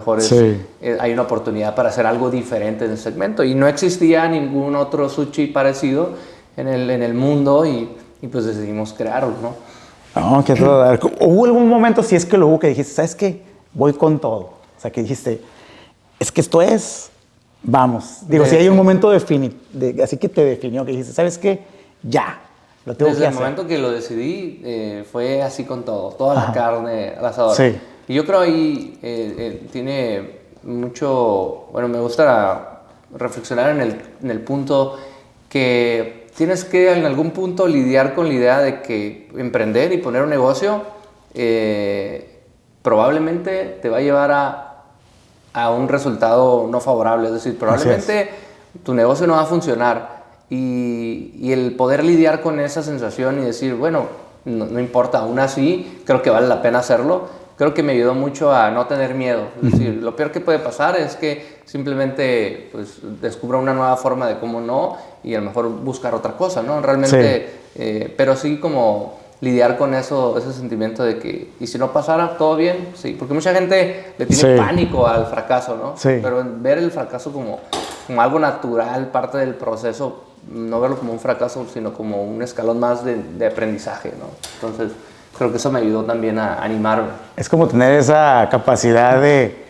mejor Sí. hay una oportunidad para hacer algo diferente en el segmento. Y no existía ningún otro sushi parecido en el mundo y pues decidimos crearlo, ¿no? No, que todo dar. ¿Hubo algún momento, si es que lo hubo, que dijiste, ¿sabes qué? Voy con todo. O sea, que dijiste, es que esto es, vamos. Digo, si hay un momento así que te definió, que dijiste, ¿sabes qué? Ya, lo tengo Desde que el hacer. momento que lo decidí, fue así con todo, toda la Ajá. carne al asador. Sí. Y yo creo ahí tiene mucho, bueno, me gusta reflexionar en el punto que tienes que en algún punto lidiar con la idea de que emprender y poner un negocio probablemente te va a llevar a un resultado no favorable, es decir, probablemente tu negocio no va a funcionar y el poder lidiar con esa sensación y decir, bueno, no importa, aún así creo que vale la pena hacerlo, creo que me ayudó mucho a no tener miedo. Es decir, lo peor que puede pasar es que simplemente pues, descubra una nueva forma de cómo no y a lo mejor buscar otra cosa, ¿no? Realmente, pero sí como lidiar con eso, ese sentimiento de que, y si no pasara, todo bien, sí, porque mucha gente le tiene pánico al fracaso, ¿no? Sí. Pero ver el fracaso como algo natural, parte del proceso, no verlo como un fracaso, sino como un escalón más de aprendizaje, ¿no? Entonces, creo que eso me ayudó también a animarme. Es como tener esa capacidad de,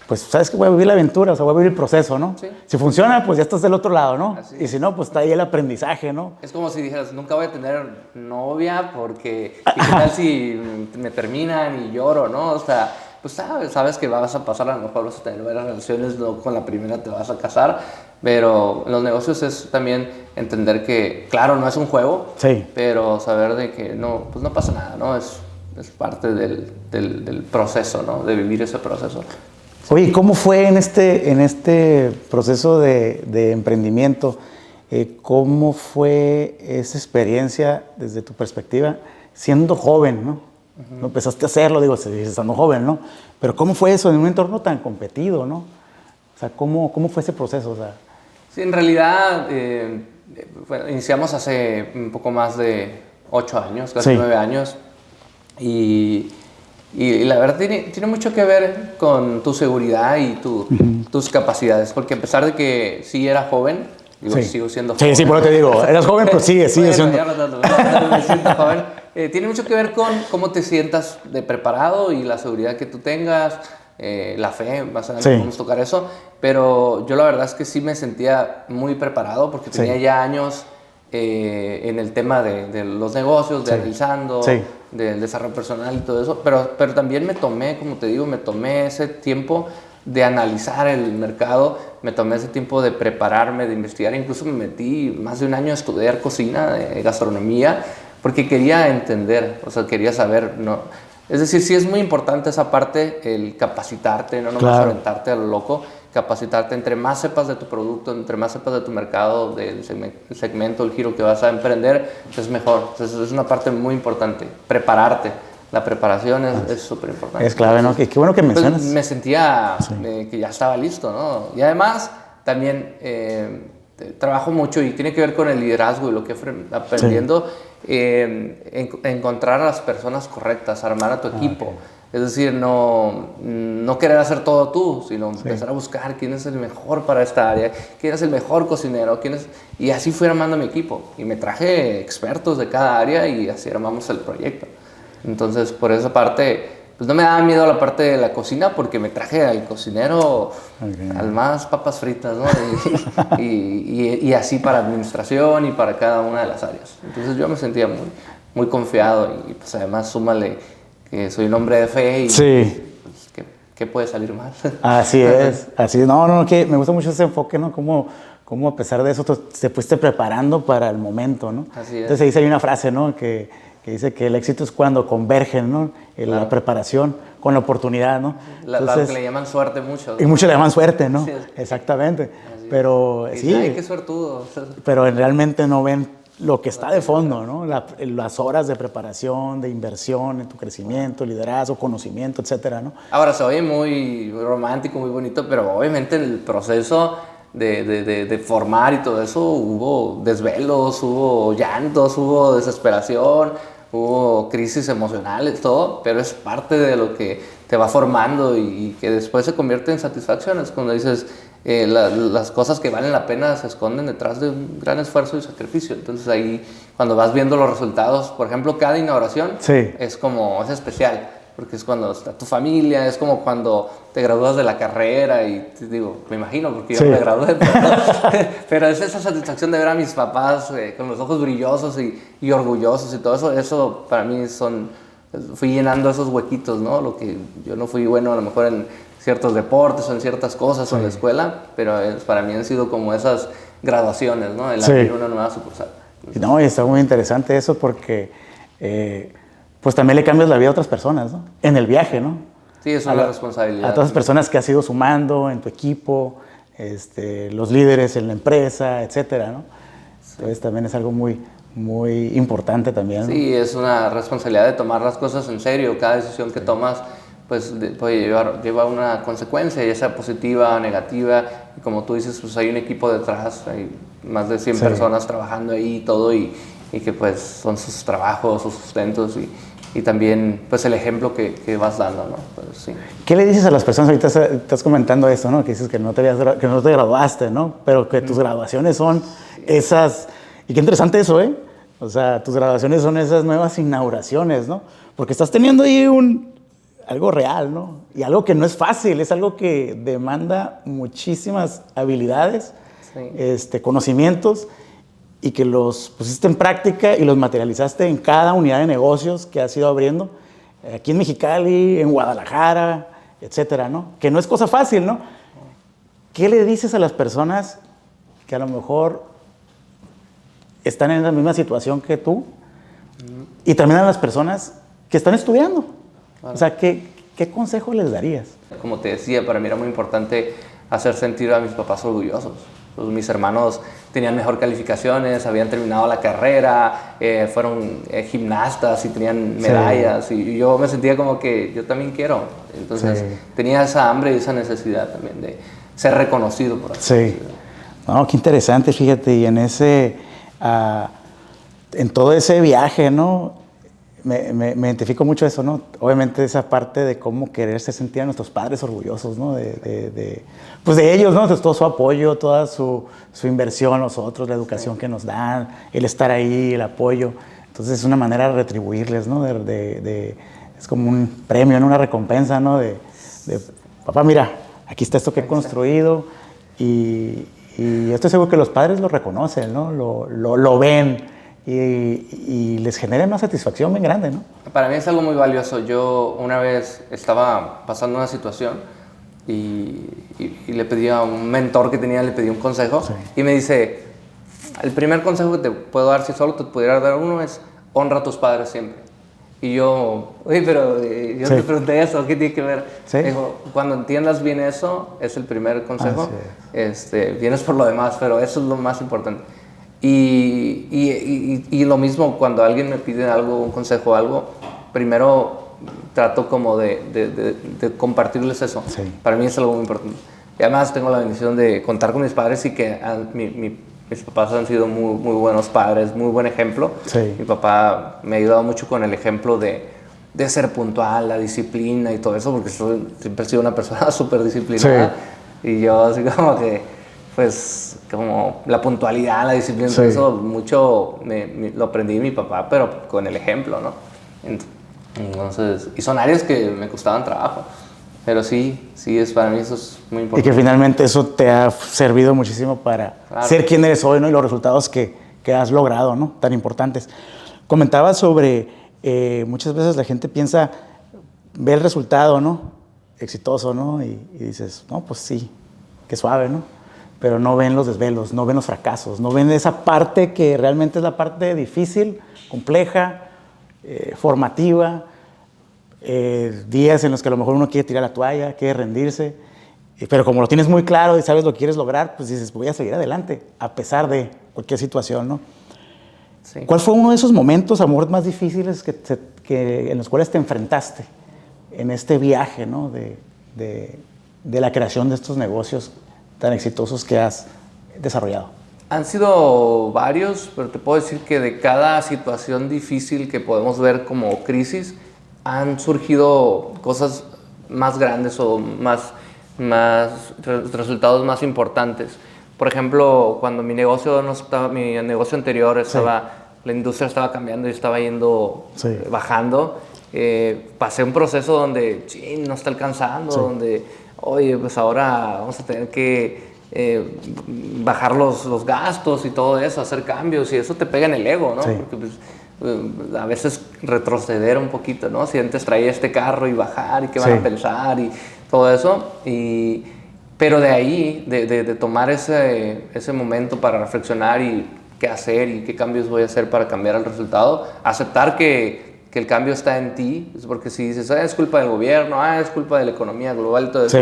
pues, ¿sabes qué? Voy a vivir la aventura, o sea, voy a vivir el proceso, ¿no? Sí. Si funciona, pues ya estás del otro lado, ¿no? Así Y es. si no, pues está ahí el aprendizaje, ¿no? Es como si dijeras, nunca voy a tener novia porque, ¿y qué tal si me terminan y lloro, no? O sea, pues sabes que vas a pasar, a lo mejor vas a tener varias relaciones, no con la primera te vas a casar, pero en los negocios es también entender que, claro, no es un juego, pero saber de que no, pues no pasa nada, ¿no? Es parte del proceso, ¿no? De vivir ese proceso. Oye, ¿cómo fue en este proceso de emprendimiento? ¿Cómo fue esa experiencia desde tu perspectiva siendo joven, ¿no? No empezaste a hacerlo, digo, estando joven, ¿no? Pero ¿cómo fue eso en un entorno tan competido, ¿no? O sea, ¿cómo fue ese proceso? O sea, sí, en realidad bueno, iniciamos hace un poco más de 8 años, casi 9 años. Y la verdad tiene mucho que ver con tu seguridad y tus capacidades, porque a pesar de que sí era joven, digo, sigo siendo joven. Sí, por lo que te digo, eras joven, pero sigue bueno, siendo. Ya no tanto, pero me siento joven. Tiene mucho que ver con cómo te sientas de preparado y la seguridad que tú tengas, la fe, más adelante vamos a tocar eso, pero yo la verdad es que sí me sentía muy preparado porque tenía ya años en el tema de los negocios, de realizando, del desarrollo personal y todo eso, pero también me tomé, como te digo, me tomé ese tiempo de analizar el mercado, me tomé ese tiempo de prepararme, de investigar, incluso me metí más de un año a estudiar cocina, gastronomía, porque quería entender, o sea, quería saber, ¿no? Es decir, sí es muy importante esa parte, el capacitarte, no nomás aventarte a lo loco, capacitarte, entre más sepas de tu producto, entre más sepas de tu mercado, del segmento, el giro que vas a emprender, es mejor. Entonces es una parte muy importante, prepararte. La preparación es súper importante. Es clave, ¿no? Qué bueno que mencionas. Pues me sentía que ya estaba listo, ¿no? Y además también trabajo mucho y tiene que ver con el liderazgo y lo que aprendiendo, encontrar a las personas correctas, armar a tu equipo. Es decir, no querer hacer todo tú, sino empezar a buscar quién es el mejor para esta área, quién es el mejor cocinero, y así fui armando mi equipo. Y me traje expertos de cada área y así armamos el proyecto. Entonces, por esa parte, pues no me daba miedo la parte de la cocina porque me traje al cocinero, al más papas fritas, ¿no? Y así para administración y para cada una de las áreas. Entonces yo me sentía muy confiado y pues además súmale que soy un hombre de fe y pues, ¿qué puede salir mal? Así es, así es. No, que me gusta mucho ese enfoque, ¿no? Cómo a pesar de eso te fuiste preparando para el momento, ¿no? Así es. Entonces ahí dice, hay una frase, ¿no? Que dice que el éxito es cuando convergen, ¿no? La preparación con la oportunidad, ¿no? Entonces, que le llaman suerte muchos. Y muchos le llaman suerte, ¿no? Sí, exactamente. Pero sí. Ay, qué suertudo. Pero realmente no ven lo que está de fondo, ¿no? Las horas de preparación, de inversión en tu crecimiento, liderazgo, conocimiento, etcétera, ¿no? Ahora, se oye muy romántico, muy bonito, pero obviamente en el proceso de formar y todo eso hubo desvelos, hubo llantos, hubo desesperación, hubo crisis emocionales, todo, pero es parte de lo que te va formando y que después se convierte en satisfacciones. Cuando dices, las cosas que valen la pena se esconden detrás de un gran esfuerzo y sacrificio. Entonces ahí, cuando vas viendo los resultados, por ejemplo, cada inauguración es especial. Porque es cuando está tu familia, es como cuando te gradúas de la carrera y te digo, me imagino, porque yo me gradué, pero es esa satisfacción de ver a mis papás con los ojos brillosos y orgullosos y todo eso, eso para mí fui llenando esos huequitos, ¿no? Lo que yo no fui bueno a lo mejor en ciertos deportes o en ciertas cosas o en la escuela, pero para mí han sido como esas graduaciones, ¿no? El abrir una nueva sucursal. No, y está muy interesante eso porque pues también le cambias la vida a otras personas, ¿no? En el viaje, ¿no? Sí, es una responsabilidad. A todas las personas que has ido sumando en tu equipo, los líderes en la empresa, etcétera, ¿no? Sí. Entonces también es algo muy, muy importante también, ¿no? Sí, es una responsabilidad de tomar las cosas en serio. Cada decisión que tomas pues puede lleva una consecuencia, ya sea positiva o negativa. Y como tú dices, pues hay un equipo detrás, hay más de 100 personas trabajando ahí y todo, y que pues son sus trabajos, sus sustentos y también pues el ejemplo que vas dando, ¿no? Pues, sí. ¿Qué le dices a las personas? Ahorita estás comentando esto, ¿no? Que dices que no te graduaste, ¿no? Pero que tus graduaciones son esas... Y qué interesante eso, ¿eh? O sea, tus graduaciones son esas nuevas inauguraciones, ¿no? Porque estás teniendo ahí algo real, ¿no? Y algo que no es fácil, es algo que demanda muchísimas habilidades, conocimientos, y que los pusiste en práctica y los materializaste en cada unidad de negocios que has ido abriendo, aquí en Mexicali, en Guadalajara, etcétera, ¿no? Que no es cosa fácil, ¿no? ¿Qué le dices a las personas que a lo mejor están en la misma situación que tú? Y también a las personas que están estudiando. Claro. O sea, ¿qué consejo les darías? Como te decía, para mí era muy importante hacer sentir a mis papás orgullosos. Pues mis hermanos tenían mejor calificaciones, habían terminado la carrera, fueron gimnastas y tenían medallas, y yo me sentía como que yo también quiero. Entonces tenía esa hambre y esa necesidad también de ser reconocido por así decirlo. No, qué interesante, fíjate, y en todo ese viaje, ¿no? Me identifico mucho eso, ¿no? Obviamente esa parte de cómo quererse sentir a nuestros padres orgullosos, ¿no? Pues de ellos, ¿no? Entonces, todo su apoyo, toda su inversión a nosotros, la educación que nos dan, el estar ahí, el apoyo. Entonces es una manera de retribuirles, ¿no? Es como un premio, ¿no? Una recompensa, ¿no? Papá, mira, aquí está esto que he construido, y yo estoy seguro que los padres lo reconocen, ¿no? Lo ven. Y les genera una satisfacción bien grande, ¿no? Para mí es algo muy valioso. Yo una vez estaba pasando una situación y le pedí a un mentor que tenía, le pedí un consejo, y me dice, el primer consejo que te puedo dar, si solo te pudiera dar uno, es honra a tus padres siempre. Y yo, oye, pero yo te pregunté eso, ¿qué tiene que ver? Dijo, cuando entiendas bien eso, es el primer consejo, vienes por lo demás, pero eso es lo más importante. Y lo mismo cuando alguien me pide algo, un consejo o algo, primero trato como de compartirles eso. Para mí es algo muy importante. Y además tengo la bendición de contar con mis padres y que mis papás han sido muy, muy buenos padres, muy buen ejemplo. Mi papá me ha ayudado mucho con el ejemplo de ser puntual, la disciplina y todo eso, porque siempre he sido una persona súper disciplinada. Y yo así como que... pues como la puntualidad, la disciplina, todo eso mucho lo aprendí de mi papá, pero con el ejemplo, ¿no? Entonces, y son áreas que me costaban trabajo, pero para mí eso es muy importante. Y que finalmente eso te ha servido muchísimo para ser quien eres hoy, ¿no? Y los resultados que has logrado, ¿no? Tan importantes. Comentabas sobre, muchas veces la gente piensa, ve el resultado, ¿no? Exitoso, ¿no? Y dices, no, pues sí, qué suave, ¿no? Pero no ven los desvelos, no ven los fracasos, no ven esa parte que realmente es la parte difícil, compleja, formativa, días en los que a lo mejor uno quiere tirar la toalla, quiere rendirse, pero como lo tienes muy claro y sabes lo que quieres lograr, pues dices, voy a seguir adelante, a pesar de cualquier situación, ¿no? ¿Cuál fue uno de esos momentos, amor, más difíciles en los cuales te enfrentaste en este viaje, ¿no? de la creación de estos negocios tan exitosos que has desarrollado? Han sido varios, pero te puedo decir que de cada situación difícil que podemos ver como crisis, han surgido cosas más grandes o resultados más importantes. Por ejemplo, cuando mi negocio anterior la industria estaba cambiando y estaba bajando, pasé un proceso donde no está alcanzando, donde, oye, pues ahora vamos a tener que bajar los gastos y todo eso, hacer cambios, y eso te pega en el ego, ¿no? Porque pues, a veces retroceder un poquito, ¿no? Si antes traía este carro y bajar y qué van a pensar y todo eso, pero de ahí, de tomar ese momento para reflexionar y qué hacer y qué cambios voy a hacer para cambiar el resultado, aceptar que el cambio está en ti, porque si dices, es culpa del gobierno, es culpa de la economía global y todo eso,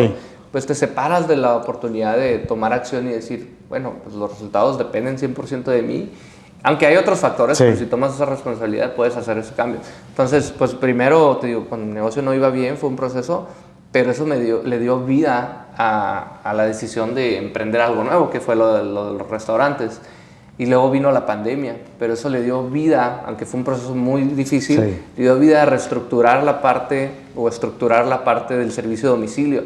pues te separas de la oportunidad de tomar acción y decir, bueno, pues los resultados dependen 100% de mí, aunque hay otros factores, pero si tomas esa responsabilidad puedes hacer ese cambio. Entonces, pues primero, te digo, cuando mi negocio no iba bien, fue un proceso, pero eso le dio vida a la decisión de emprender algo nuevo, que fue lo de los restaurantes. Y luego vino la pandemia, pero eso le dio vida, aunque fue un proceso muy difícil, le dio vida a estructurar la parte del servicio de domicilio.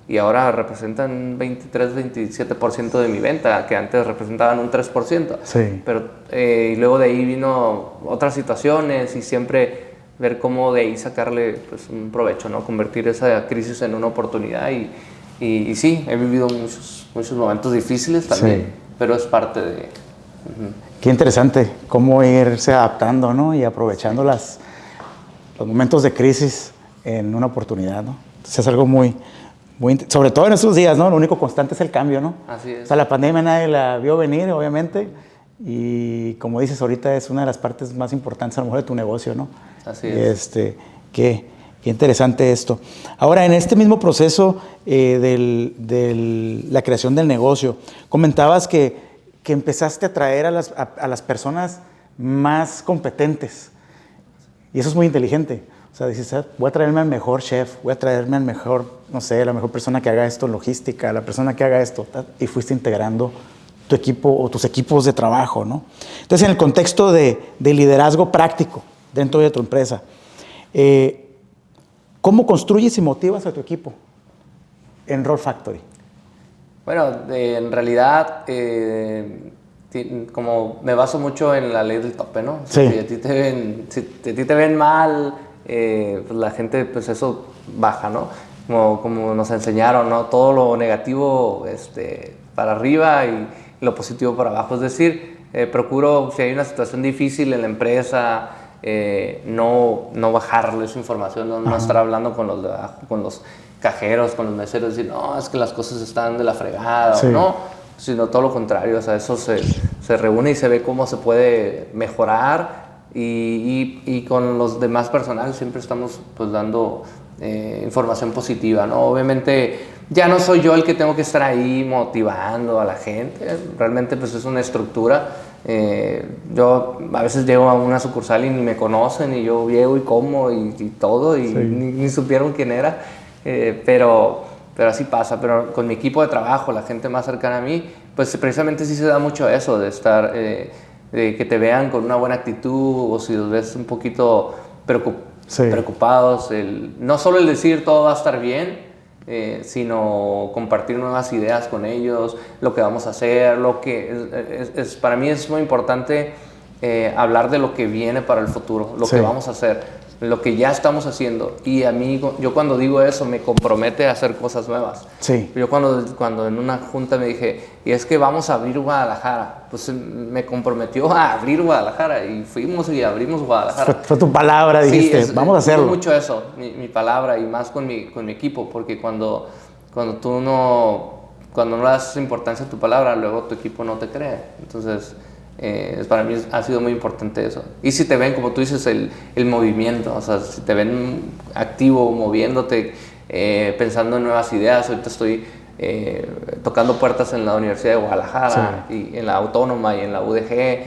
Y ahora representan 23-27% de mi venta, que antes representaban un 3%. Pero, y luego de ahí vino otras situaciones y siempre ver cómo de ahí sacarle pues, un provecho, ¿no? Convertir esa crisis en una oportunidad. Y sí, he vivido muchos momentos difíciles también, pero es parte de... Qué interesante cómo irse adaptando, ¿no? Y aprovechando los momentos de crisis en una oportunidad, ¿no? Entonces es algo sobre todo en estos días, ¿no? Lo único constante es el cambio, ¿no? Así es. O sea, la pandemia nadie la vio venir, obviamente, y como dices ahorita es una de las partes más importantes a lo mejor de tu negocio, ¿no? Así es. Qué interesante esto. Ahora, en este mismo proceso de la creación del negocio, comentabas que empezaste a atraer a las personas más competentes. Y eso es muy inteligente. O sea, dices, voy a traerme al mejor chef, voy a traerme al mejor, no sé, la mejor persona que haga esto en logística, la persona que haga esto, y fuiste integrando tu equipo o tus equipos de trabajo, ¿no? Entonces, en el contexto de liderazgo práctico dentro de tu empresa, ¿cómo construyes y motivas a tu equipo en Roll Factory? Bueno, en realidad, como me baso mucho en la ley del tope, ¿no? Si a ti te ven mal, pues la gente, pues eso baja, ¿no? Como nos enseñaron, ¿no? Todo lo negativo para arriba y lo positivo para abajo. Es decir, procuro, si hay una situación difícil en la empresa, no bajarles información, no estar hablando con los de abajo, con los cajeros, con los meseros, decir, no, es que las cosas están de la fregada, no, sino todo lo contrario. O sea, eso se reúne y se ve cómo se puede mejorar, y con los demás personal siempre estamos pues dando información positiva, ¿no? Obviamente ya no soy yo el que tengo que estar ahí motivando a la gente, realmente pues es una estructura. Yo a veces llego a una sucursal y ni me conocen, y yo llego y como y todo, y ni supieron quién era, pero así pasa. Pero con mi equipo de trabajo, la gente más cercana a mí, pues precisamente sí se da mucho eso, de estar, de que te vean con una buena actitud, o si los ves un poquito preocupados, no solo el decir todo va a estar bien, sino compartir nuevas ideas con ellos, lo que vamos a hacer, para mí es muy importante hablar de lo que viene para el futuro, lo que vamos a hacer, lo que ya estamos haciendo. Y a mí, yo cuando digo eso, me compromete a hacer cosas nuevas. Yo cuando en una junta me dije, y es que vamos a abrir Guadalajara, pues me comprometió a abrir Guadalajara, y fuimos y abrimos Guadalajara. Fue tu palabra, dijiste, vamos a hacerlo. Mucho eso, mi palabra, y más con mi equipo, porque cuando tú no le das importancia a tu palabra, luego tu equipo no te cree. Entonces, para mí ha sido muy importante eso. Y si te ven, como tú dices, el movimiento, o sea, si te ven activo, moviéndote, pensando en nuevas ideas. Ahorita estoy tocando puertas en la Universidad de Guadalajara, y en la Autónoma y en la UDG.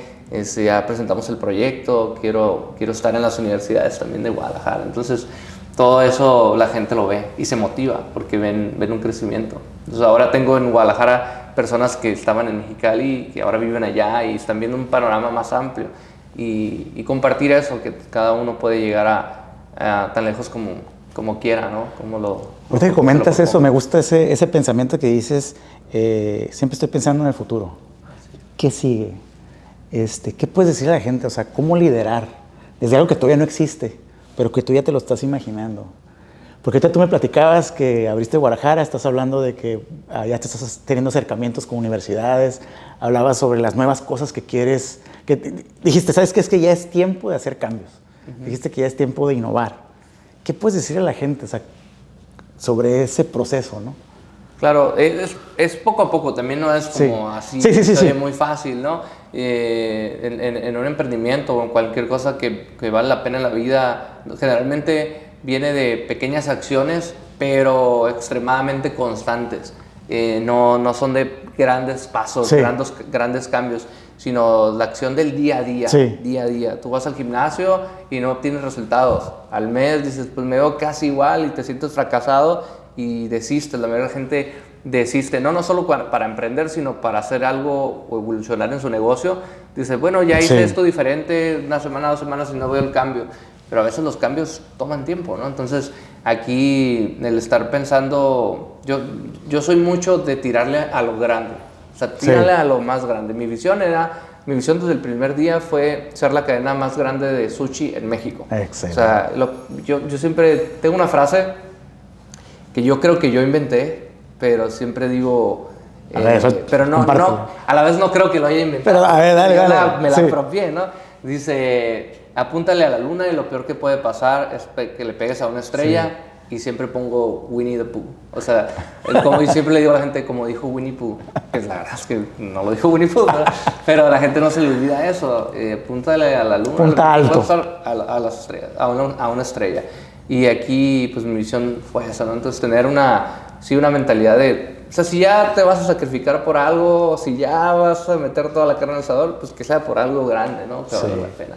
Ya presentamos el proyecto, quiero estar en las universidades también de Guadalajara. Entonces, todo eso la gente lo ve y se motiva porque ven un crecimiento. Entonces, ahora tengo en Guadalajara personas que estaban en Mexicali, que ahora viven allá y están viendo un panorama más amplio. Y compartir eso, que cada uno puede llegar a tan lejos como como quiera, ¿no? Ahorita que comentas eso, me gusta ese pensamiento que dices, siempre estoy pensando en el futuro. ¿Qué sigue? ¿Qué puedes decir a la gente? O sea, ¿cómo liderar? Desde algo que todavía no existe, pero que tú ya te lo estás imaginando. Porque ahorita tú me platicabas que abriste Guadalajara, estás hablando de que ya te estás teniendo acercamientos con universidades, hablabas sobre las nuevas cosas que quieres, dijiste, ¿sabes qué? Es que ya es tiempo de hacer cambios. Dijiste que ya es tiempo de innovar. ¿Qué puedes decir a la gente, o sea, sobre ese proceso, no? Claro, es poco a poco, también no es como así, muy fácil, ¿no? En un emprendimiento o en cualquier cosa que vale la pena en la vida, generalmente viene de pequeñas acciones, pero extremadamente constantes. No son de grandes pasos, grandes cambios, sino la acción del día a día, día a día. Tú vas al gimnasio y no obtienes resultados. Al mes dices, pues me veo casi igual y te sientes fracasado y desistes. La mayoría de la gente desiste, no solo para emprender, sino para hacer algo o evolucionar en su negocio. Dice, bueno, ya hice esto diferente, una semana, 2 semanas y no veo el cambio. Pero a veces los cambios toman tiempo, ¿no? Entonces, aquí el estar pensando, yo soy mucho de tirarle a lo grande. O sea, tírale a lo más grande. Mi visión desde el primer día fue ser la cadena más grande de sushi en México. Excelente. O sea, yo siempre tengo una frase que yo creo que yo inventé, pero siempre digo... pero no, a la vez no creo que lo haya inventado. Pero a ver, dale. Me la apropié, ¿no? Dice, apúntale a la luna y lo peor que puede pasar es que le pegues a una estrella. Y siempre pongo Winnie the Pooh. O sea, y siempre le digo a la gente, como dijo Winnie Pooh, que la verdad es que no lo dijo Winnie Pooh, pero a la gente no se le olvida eso. Apúntale a la luna. Punta alto. A las estrellas, a una estrella. Y aquí, pues mi visión fue esa, ¿no? Entonces, tener una mentalidad de... O sea, si ya te vas a sacrificar por algo, si ya vas a meter toda la carne en el asador, pues que sea por algo grande, ¿no? Que valga la pena.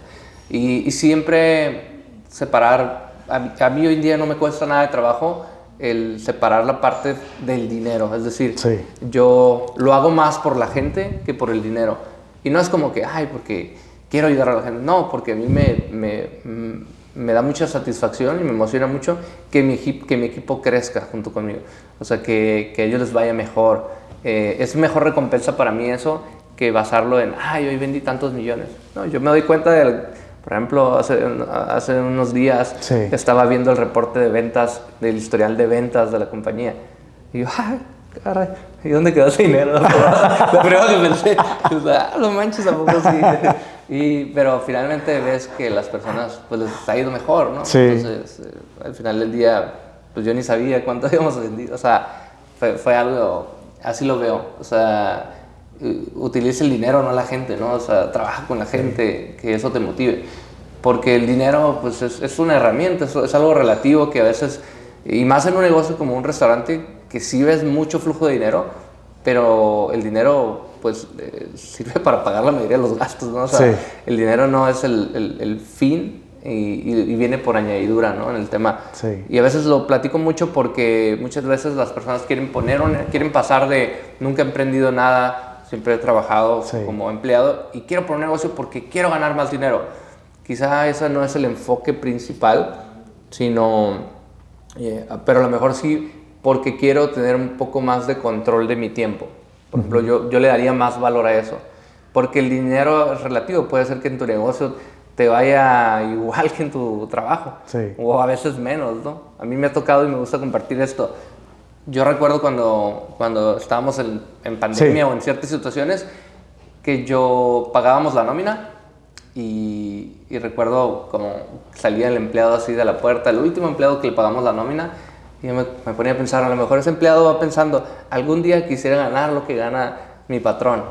Y siempre separar... A mí hoy en día no me cuesta nada de trabajo el separar la parte del dinero. Es decir, yo lo hago más por la gente que por el dinero. Y no es como que, porque quiero ayudar a la gente. No, porque a mí me da mucha satisfacción y me emociona mucho que mi equipo crezca junto conmigo. O sea, que a ellos les vaya mejor. Es mejor recompensa para mí eso que basarlo en, hoy vendí tantos millones. No, yo me doy cuenta por ejemplo, hace unos días estaba viendo el reporte de ventas, del historial de ventas de la compañía. Y yo, caray, ¿y dónde quedó ese dinero? Lo primero que pensé, no manches, ¿a poco sí? Pero finalmente ves que las personas pues les ha ido mejor, ¿no? Entonces, al final del día, pues yo ni sabía cuánto habíamos vendido. O sea, fue algo, así lo veo. O sea, utiliza el dinero, no la gente, ¿no? O sea, trabaja con la gente, que eso te motive. Porque el dinero, pues, es una herramienta, es algo relativo que a veces, y más en un negocio como un restaurante, que sí ves mucho flujo de dinero, pero el dinero, pues, sirve para pagar la mayoría de los gastos, ¿no? O sea, el dinero no es el fin y viene por añadidura, ¿no? En el tema. Y a veces lo platico mucho porque muchas veces las personas quieren pasar de nunca he emprendido nada, siempre he trabajado como empleado y quiero poner un negocio porque quiero ganar más dinero. Quizá ese no es el enfoque principal, pero a lo mejor sí porque quiero tener un poco más de control de mi tiempo. Por ejemplo, yo le daría más valor a eso. Porque el dinero es relativo. Puede ser que en tu negocio te vaya igual que en tu trabajo. O a veces menos, ¿no? A mí me ha tocado y me gusta compartir esto. Yo recuerdo cuando estábamos en pandemia o en ciertas situaciones que pagábamos la nómina y recuerdo como salía el empleado así de la puerta, el último empleado que le pagamos la nómina, y yo me ponía a pensar, a lo mejor ese empleado va pensando, algún día quisiera ganar lo que gana mi patrón.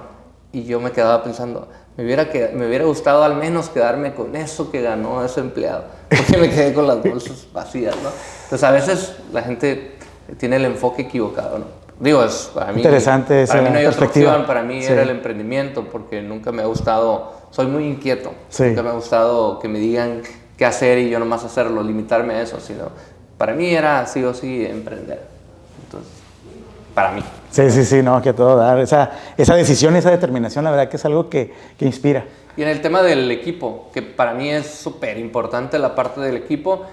Y yo me quedaba pensando, me hubiera gustado al menos quedarme con eso que ganó ese empleado, porque me quedé con las bolsas vacías, ¿no? Entonces a veces la gente tiene el enfoque equivocado, ¿no? Digo, para mí, interesante esa para mí no hay otra perspectiva. opción, para mí era el emprendimiento, porque nunca me ha gustado, soy muy inquieto, nunca me ha gustado que me digan qué hacer y yo nomás hacerlo, limitarme a eso, sino para mí era sí o sí emprender. Entonces, para mí. Sí, no, que todo dar, esa decisión, esa determinación, la verdad que es algo que inspira. Y en el tema del equipo, que para mí es súper importante la parte del equipo,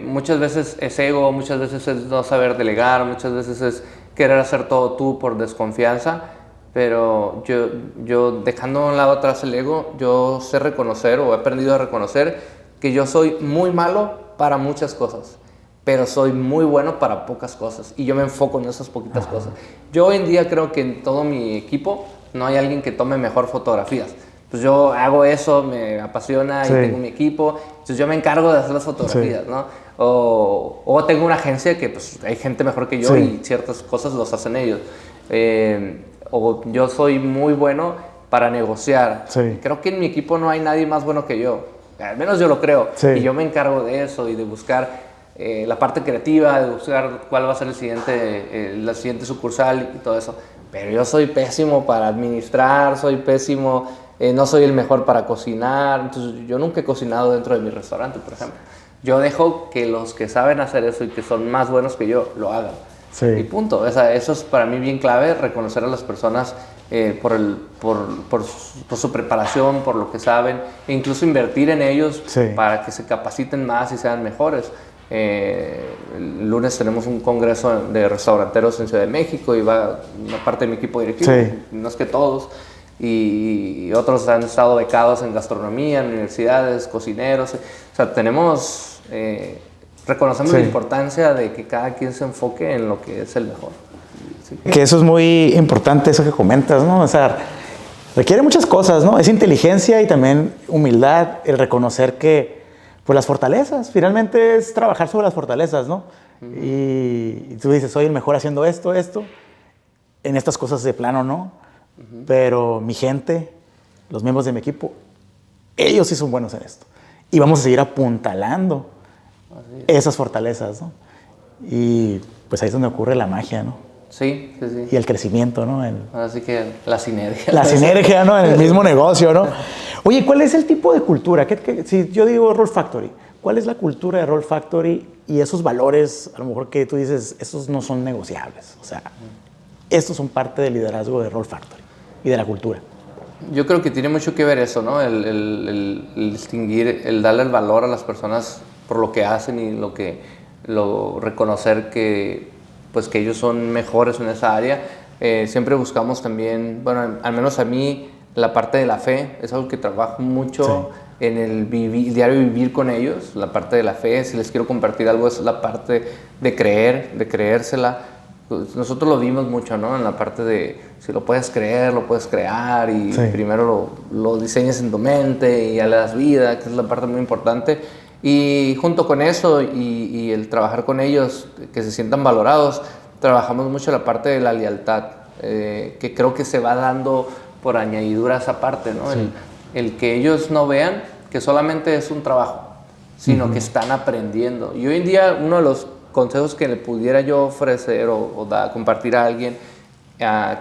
muchas veces es ego, muchas veces es no saber delegar, muchas veces es querer hacer todo tú por desconfianza, pero yo dejando a un lado atrás el ego, yo sé reconocer o he aprendido a reconocer que yo soy muy malo para muchas cosas, pero soy muy bueno para pocas cosas y yo me enfoco en esas poquitas cosas. Yo hoy en día creo que en todo mi equipo no hay alguien que tome mejor fotografías. Pues yo hago eso, me apasiona y tengo mi equipo, entonces yo me encargo de hacer las fotografías, ¿no? O tengo una agencia que pues hay gente mejor que yo y ciertas cosas los hacen ellos. O yo soy muy bueno para negociar. Creo que en mi equipo no hay nadie más bueno que yo, al menos yo lo creo. Y yo me encargo de eso y de buscar la parte creativa, de buscar cuál va a ser la siguiente sucursal y todo eso. Pero yo soy pésimo para administrar, soy pésimo, no soy el mejor para cocinar. Entonces yo nunca he cocinado dentro de mi restaurante, por ejemplo. Yo dejo que los que saben hacer eso y que son más buenos que yo lo hagan. Y punto. Eso es para mí bien clave, reconocer a las personas por su preparación, por lo que saben, e incluso invertir en ellos para que se capaciten más y sean mejores. El lunes tenemos un congreso de restauranteros en Ciudad de México y va una parte de mi equipo directivo, no es que todos, y otros han estado becados en gastronomía, en universidades, cocineros. O sea, reconocemos la importancia de que cada quien se enfoque en lo que es el mejor. Que eso es muy importante, eso que comentas, ¿no? O sea, requiere muchas cosas, ¿no? Es inteligencia y también humildad, el reconocer que, pues las fortalezas, finalmente es trabajar sobre las fortalezas, ¿no? Y tú dices, soy el mejor haciendo esto, en estas cosas de plano, ¿no? Pero mi gente, los miembros de mi equipo, ellos sí son buenos en esto. Y vamos a seguir apuntalando esas fortalezas, ¿no? Y pues ahí es donde ocurre la magia, ¿no? Sí. Y el crecimiento, ¿no? Así que la sinergia. La sinergia, ¿no? En el mismo negocio, ¿no? Oye, ¿cuál es el tipo de cultura? Si yo digo Roll Factory, ¿cuál es la cultura de Roll Factory y esos valores, a lo mejor que tú dices, esos no son negociables? O sea, estos son parte del liderazgo de Roll Factory y de la cultura. Yo creo que tiene mucho que ver eso, ¿no? El distinguir, el darle el valor a las personas por lo que hacen y reconocer que ellos son mejores en esa área. Siempre buscamos también, bueno, al menos a mí, la parte de la fe es algo que trabajo mucho en el diario vivir con ellos. La parte de la fe, si les quiero compartir algo, es la parte de creer, de creérsela. Pues nosotros lo vimos mucho, ¿no? En la parte de si lo puedes creer, lo puedes crear y primero lo diseñas en tu mente y ya le das vida, que es la parte muy importante. Y junto con eso y el trabajar con ellos, que se sientan valorados, trabajamos mucho la parte de la lealtad, que creo que se va dando por añadidura esa parte, ¿no? El que ellos no vean que solamente es un trabajo, sino que están aprendiendo. Y hoy en día uno de los consejos que le pudiera yo ofrecer o compartir a alguien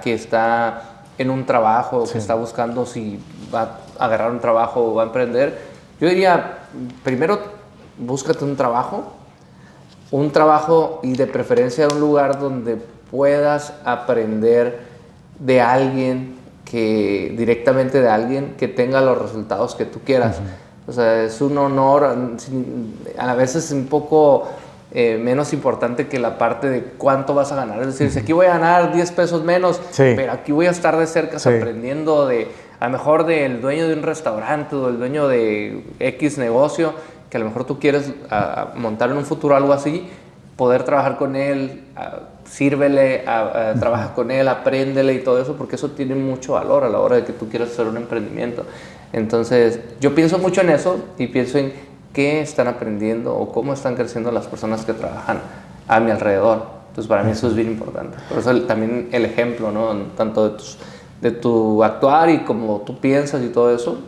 que está en un trabajo, que está buscando si va a agarrar un trabajo o va a emprender, yo diría, primero búscate un trabajo y de preferencia un lugar donde puedas aprender de alguien directamente de alguien que tenga los resultados que tú quieras. O sea, es un honor, a veces es un poco menos importante que la parte de cuánto vas a ganar. Es decir, si aquí voy a ganar 10 pesos menos, pero aquí voy a estar de cerca aprendiendo a lo mejor del dueño de un restaurante o del dueño de X negocio, que a lo mejor tú quieres montar en un futuro algo así, poder trabajar con él, sírvele, trabaja con él, apréndele y todo eso, porque eso tiene mucho valor a la hora de que tú quieras hacer un emprendimiento. Entonces, yo pienso mucho en eso y pienso en qué están aprendiendo o cómo están creciendo las personas que trabajan a mi alrededor. Entonces, para mí eso es bien importante. Por eso también el ejemplo, ¿no? Tanto de tu actuar y como tú piensas y todo eso,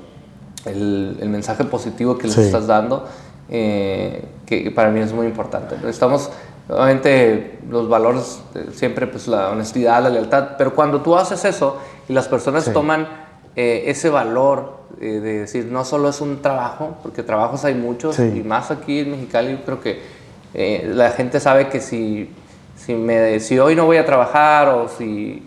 el mensaje positivo que les estás dando, que para mí es muy importante. Estamos, obviamente, los valores, siempre pues la honestidad, la lealtad, pero cuando tú haces eso y las personas toman ese valor de decir, no solo es un trabajo, porque trabajos hay muchos, y más aquí en Mexicali, creo que la gente sabe que si hoy no voy a trabajar o si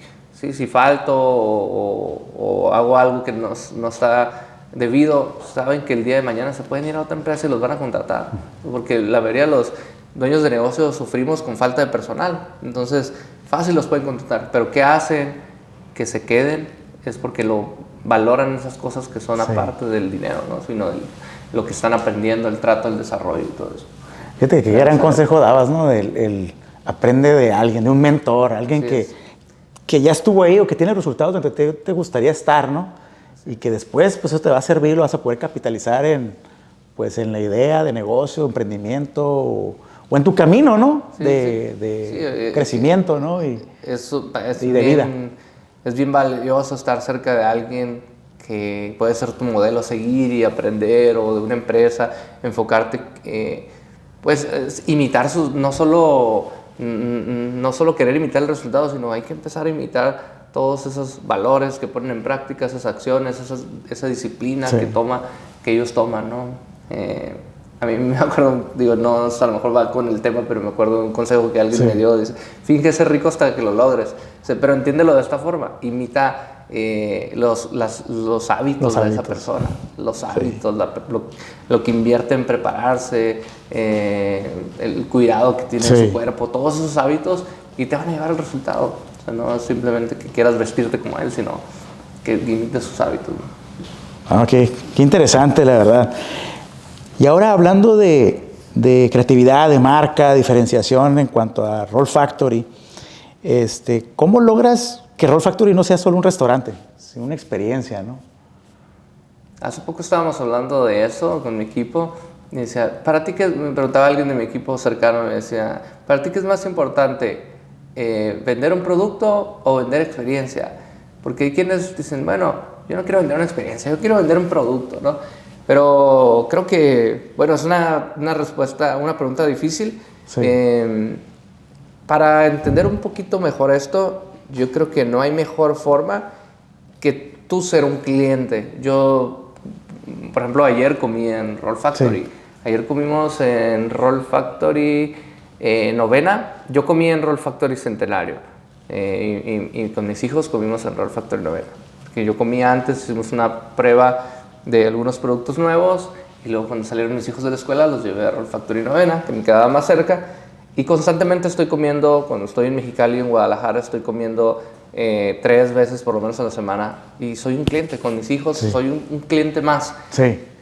falto o hago algo que no está debido, saben que el día de mañana se pueden ir a otra empresa y los van a contratar, porque la mayoría de los dueños de negocios sufrimos con falta de personal, entonces fácil los pueden contratar, pero ¿qué hacen que se queden? Es porque lo valoran esas cosas que son aparte del dinero, ¿no? Sino lo que están aprendiendo, el trato, el desarrollo y todo eso. Fíjate que gran consejo dabas, ¿no? El aprende de alguien, de un mentor, alguien que ya estuvo ahí o que tiene resultados donde te gustaría estar, ¿no? Y que después, pues eso te va a servir, lo vas a poder capitalizar en la idea de negocio, emprendimiento o en tu camino, ¿no? De crecimiento, ¿no? Y de vida. Es bien valioso estar cerca de alguien que puede ser tu modelo a seguir y aprender, o de una empresa, enfocarte, imitar no solo querer imitar el resultado, sino hay que empezar a imitar todos esos valores que ponen en práctica, esas acciones, esa disciplina que ellos toman, ¿no? A mí me acuerdo, digo, no, a lo mejor va con el tema, pero me acuerdo de un consejo que alguien me dio, dice, finge ser rico hasta que lo logres, pero entiéndelo de esta forma, imita los hábitos de esa persona, los hábitos, lo que invierte en prepararse, el cuidado que tiene en su cuerpo, todos esos hábitos, y te van a llevar al resultado. O sea, no es simplemente que quieras vestirte como él, sino que imites sus hábitos, ¿no? Qué interesante, la verdad. Y ahora hablando de creatividad, de marca, diferenciación en cuanto a Roll Factory, ¿cómo logras que Roll Factory no sea solo un restaurante, sino una experiencia, ¿no? Hace poco estábamos hablando de eso con mi equipo y decía, ¿para ti qué? Me preguntaba alguien de mi equipo cercano, me decía, ¿para ti qué es más importante? ¿Vender un producto o vender experiencia? Porque hay quienes dicen, bueno, yo no quiero vender una experiencia, yo quiero vender un producto, ¿no? Pero creo que, bueno, es una pregunta difícil. Para entender un poquito mejor esto, yo creo que no hay mejor forma que tú ser un cliente. Yo, por ejemplo, ayer comí en Roll Factory. Ayer comimos en Roll Factory Novena. Yo comí en Roll Factory Centenario y con mis hijos comimos en Roll Factory Novena. Porque yo comí antes, hicimos una prueba de algunos productos nuevos y luego cuando salieron mis hijos de la escuela los llevé a Roll Factory Novena, que me quedaba más cerca, y constantemente estoy comiendo, cuando estoy en Mexicali y en Guadalajara, estoy comiendo 3 veces por lo menos a la semana, y soy un cliente con mis hijos, soy un cliente más,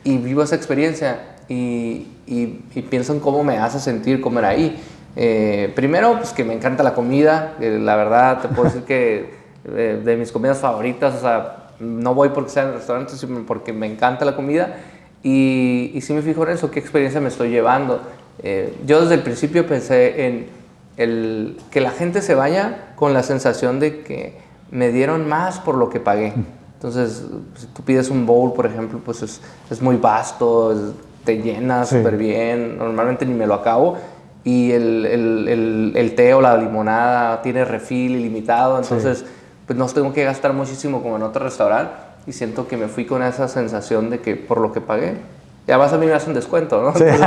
y vivo esa experiencia y pienso en cómo me hace sentir comer ahí. Primero, pues que me encanta la comida, la verdad te puedo decir que de mis comidas favoritas, o sea, no voy porque sea en el restaurante, sino porque me encanta la comida, y sí me fijo en eso, qué experiencia me estoy llevando. Yo desde el principio pensé en que la gente se vaya con la sensación de que me dieron más por lo que pagué. Entonces, si tú pides un bowl, por ejemplo, pues es muy vasto, te llena súper bien, normalmente ni me lo acabo, y el té o la limonada tiene refill ilimitado, entonces pues no tengo que gastar muchísimo como en otro restaurante, y siento que me fui con esa sensación de que por lo que pagué, y además a mí me hacen descuento, ¿no? Entonces,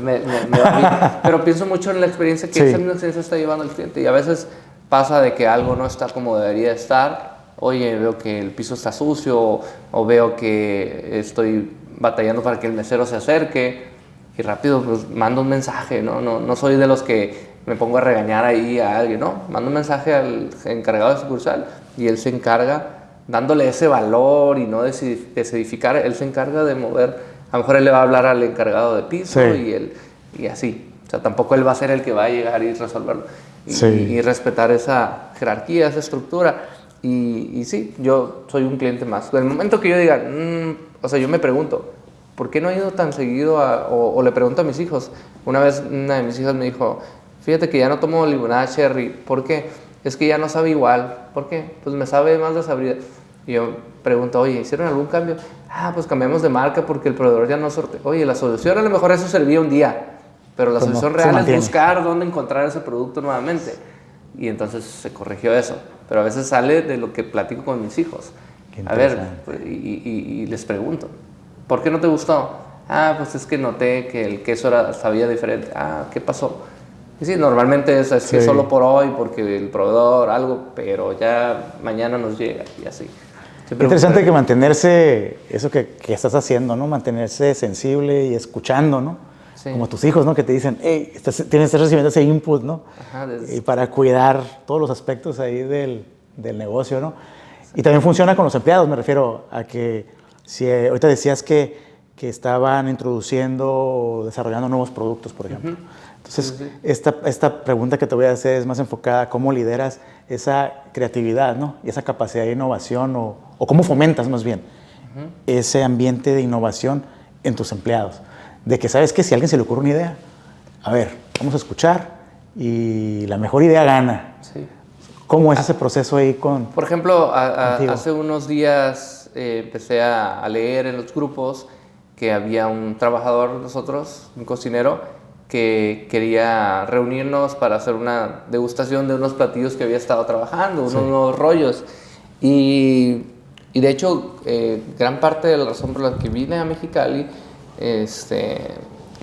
me va bien. Pero pienso mucho en la experiencia que esa misma experiencia está llevando el cliente, y a veces pasa de que algo no está como debería estar. Oye, veo que el piso está sucio, o veo que estoy batallando para que el mesero se acerque, y rápido pues mando un mensaje, ¿no? No soy de los que me pongo a regañar ahí a alguien, no, mando un mensaje al encargado de sucursal y él se encarga, dándole ese valor y no desedificar, él se encarga de mover, a lo mejor él le va a hablar al encargado de piso y así, o sea, tampoco él va a ser el que va a llegar y resolverlo, y respetar esa jerarquía, esa estructura, y sí, yo soy un cliente más. En el momento que yo diga, o sea, yo me pregunto, ¿por qué no he ido tan seguido o le pregunto a mis hijos? Una vez una de mis hijas me dijo, fíjate que ya no tomo limonada cherry. ¿Por qué? Es que ya no sabe igual. ¿Por qué? Pues me sabe más desabrida. Y yo pregunto, oye, ¿hicieron algún cambio? Pues cambiamos de marca porque el proveedor ya no sortea. Oye, la solución a lo mejor eso servía un día, pero la solución real es buscar dónde encontrar ese producto nuevamente. Y entonces se corrigió eso. Pero a veces sale de lo que platico con mis hijos. A ver, y les pregunto, ¿por qué no te gustó? Pues es que noté que el queso sabía diferente. ¿Qué pasó? Y sí, normalmente es que solo por hoy, porque el proveedor, algo, pero ya mañana nos llega y así. Qué interesante que mantenerse, eso que estás haciendo, ¿no? Mantenerse sensible y escuchando, ¿no? Sí. Como tus hijos, ¿no? Que te dicen, hey, tienes que recibir ese input, ¿no? Ajá, y para cuidar todos los aspectos ahí del negocio, ¿no? Sí. Y también funciona con los empleados, me refiero a que si ahorita decías que estaban introduciendo o desarrollando nuevos productos, por ejemplo. Entonces, sí. Esta pregunta que te voy a hacer es más enfocada a cómo lideras esa creatividad, ¿no? Y esa capacidad de innovación o cómo fomentas más bien ese ambiente de innovación en tus empleados. De que sabes que si a alguien se le ocurre una idea, a ver, vamos a escuchar y la mejor idea gana. Sí. ¿Cómo es ese proceso ahí con... Por ejemplo, hace unos días empecé a leer en los grupos que había un trabajador de nosotros, un cocinero, que quería reunirnos para hacer una degustación de unos platillos que había estado trabajando, unos nuevos rollos. Y de hecho, gran parte de la razón por la que vine a Mexicali, que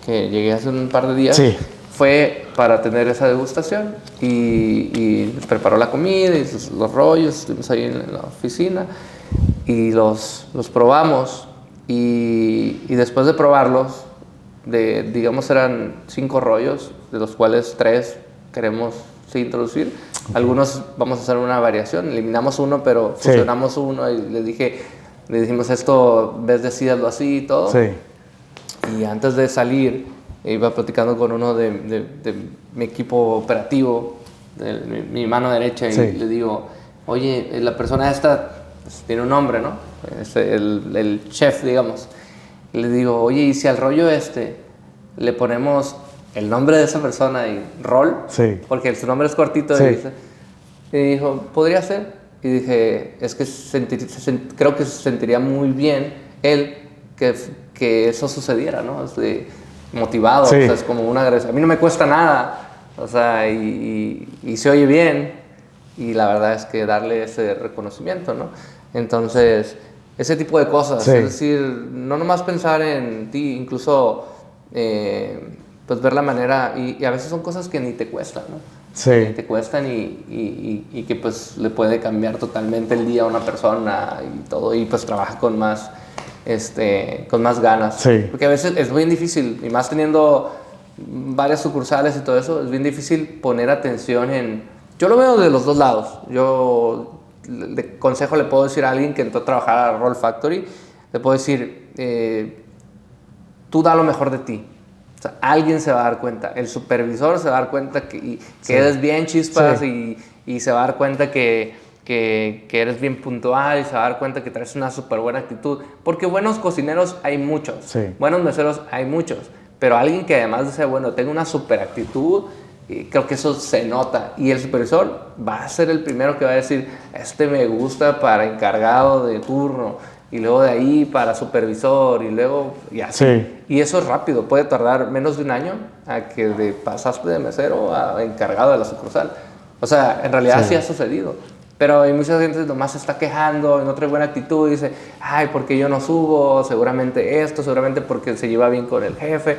llegué hace un par de días, fue para tener esa degustación. Y preparó la comida y los rollos, estuvimos ahí en la oficina y los probamos. Y después de probarlos, digamos eran 5 rollos, de los cuales 3 queremos introducir. Algunos vamos a hacer una variación, eliminamos uno, pero fusionamos uno y le dijimos esto, en vez de decirlo así y todo. Sí. Y antes de salir, iba platicando con uno de mi equipo operativo, mi mano derecha, y le digo, oye, la persona esta pues, tiene un nombre, ¿no? Es el chef, digamos. Y le digo, oye, ¿y si al rollo le ponemos el nombre de esa persona y rol? Sí. Porque su nombre es cortito. Sí. Y dijo, ¿podría ser? Y dije, es que creo que se sentiría muy bien él que eso sucediera, ¿no? Motivado, sí. O sea, es como una agresión. A mí no me cuesta nada, o sea, y se oye bien. Y la verdad es que darle ese reconocimiento, ¿no? Entonces... ese tipo de cosas, sí. Es decir, no nomás pensar en ti, incluso pues ver la manera, y a veces son cosas que ni te cuestan, ¿no? Sí. Ni te cuestan y que pues le puede cambiar totalmente el día a una persona y todo, y pues trabaja con más ganas. Sí. Porque a veces es muy difícil, y más teniendo varias sucursales y todo eso, es bien difícil poner atención yo lo veo de los dos lados. De consejo le puedo decir a alguien que entró a trabajar a Roll Factory, le puedo decir, tú da lo mejor de ti. O sea, alguien se va a dar cuenta, el supervisor se va a dar cuenta que eres bien chispas, sí. y se va a dar cuenta que eres bien puntual, y se va a dar cuenta que traes una súper buena actitud. Porque buenos cocineros hay muchos, sí. Buenos meseros hay muchos, pero alguien que además de ser bueno tenga una súper actitud, y creo que eso se nota, y el supervisor va a ser el primero que va a decir, me gusta para encargado de turno, y luego de ahí para supervisor, y luego y así. Sí. Y eso es rápido, puede tardar menos de un año a que pasaste de mesero a encargado de la sucursal. O sea, en realidad sí ha sucedido, pero hay mucha gente que nomás se está quejando, no trae buena actitud, y dice, ay, ¿por qué yo no subo? Seguramente seguramente porque se lleva bien con el jefe.